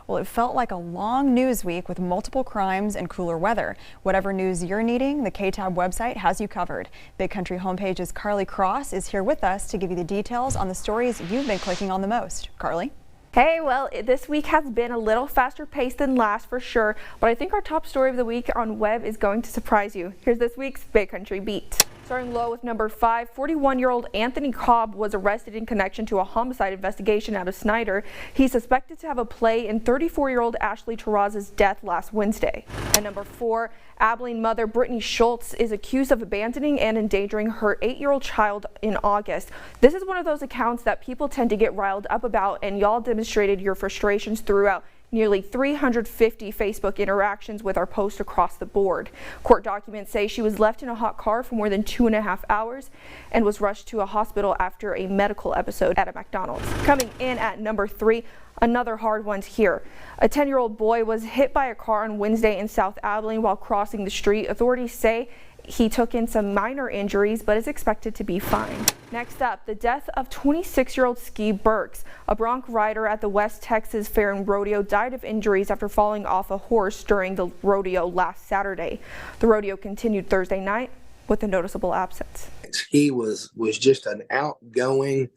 Well, it felt like a long news week with multiple crimes and cooler weather. Whatever news you're needing, the KTAB website has you covered. Big Country Homepage's Carly Cross is here with us to give you the details on the stories you've been clicking on the most. Carly? Hey, well, this week has been a little faster paced than last for sure, but I think our top story of the week on web is going to surprise you. Here's this week's Big Country Beat. Starting low with number 5, 41-year-old Anthony Cobb was arrested in connection to a homicide investigation out of Snyder. He's suspected to have a play in 34-year-old Ashley Terraz's death last Wednesday. At number 4, Abilene mother Brittany Schultz is accused of abandoning and endangering her 8-year-old child in August. This is one of those accounts that people tend to get riled up about, and y'all demonstrated your frustrations throughout nearly 350 Facebook interactions with our post across the board. Court documents say she was left in a hot car for more than 2.5 hours and was rushed to a hospital after a medical episode at a McDonald's. Coming in at number 3, another hard one here. A 10-year-old boy was hit by a car on Wednesday in South Abilene while crossing the street. Authorities say he took in some minor injuries but is expected to be fine. Next up, the death of 26-year-old Ski Burks. A bronc rider at the West Texas Fair and Rodeo died of injuries after falling off a horse during the rodeo last Saturday. The rodeo continued Thursday night with a noticeable absence. Ski was just an outgoing,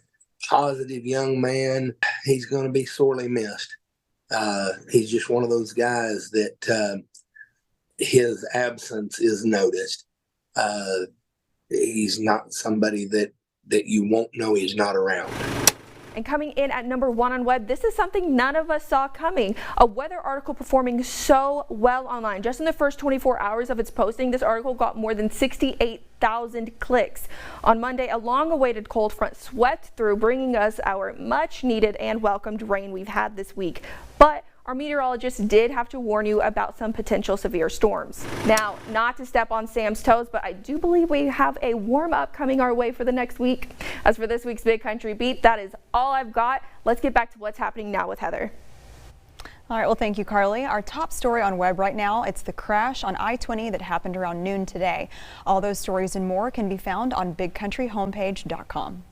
positive young man. He's going to be sorely missed. He's just one of those guys that his absence is noticed. He's not somebody that you won't know he's not around. And coming in at number 1 on web, this is something none of us saw coming. A weather article performing so well online. Just in the first 24 hours of its posting, this article got more than 68,000 clicks. On Monday, a long-awaited cold front swept through, bringing us our much-needed and welcomed rain we've had this week. But our meteorologists did have to warn you about some potential severe storms. Now, not to step on Sam's toes, but I do believe we have a warm-up coming our way for the next week. As for this week's Big Country Beat, that is all I've got. Let's get back to what's happening now with Heather. All right, well, thank you, Carly. Our top story on web right now, it's the crash on I-20 that happened around noon today. All those stories and more can be found on bigcountryhomepage.com.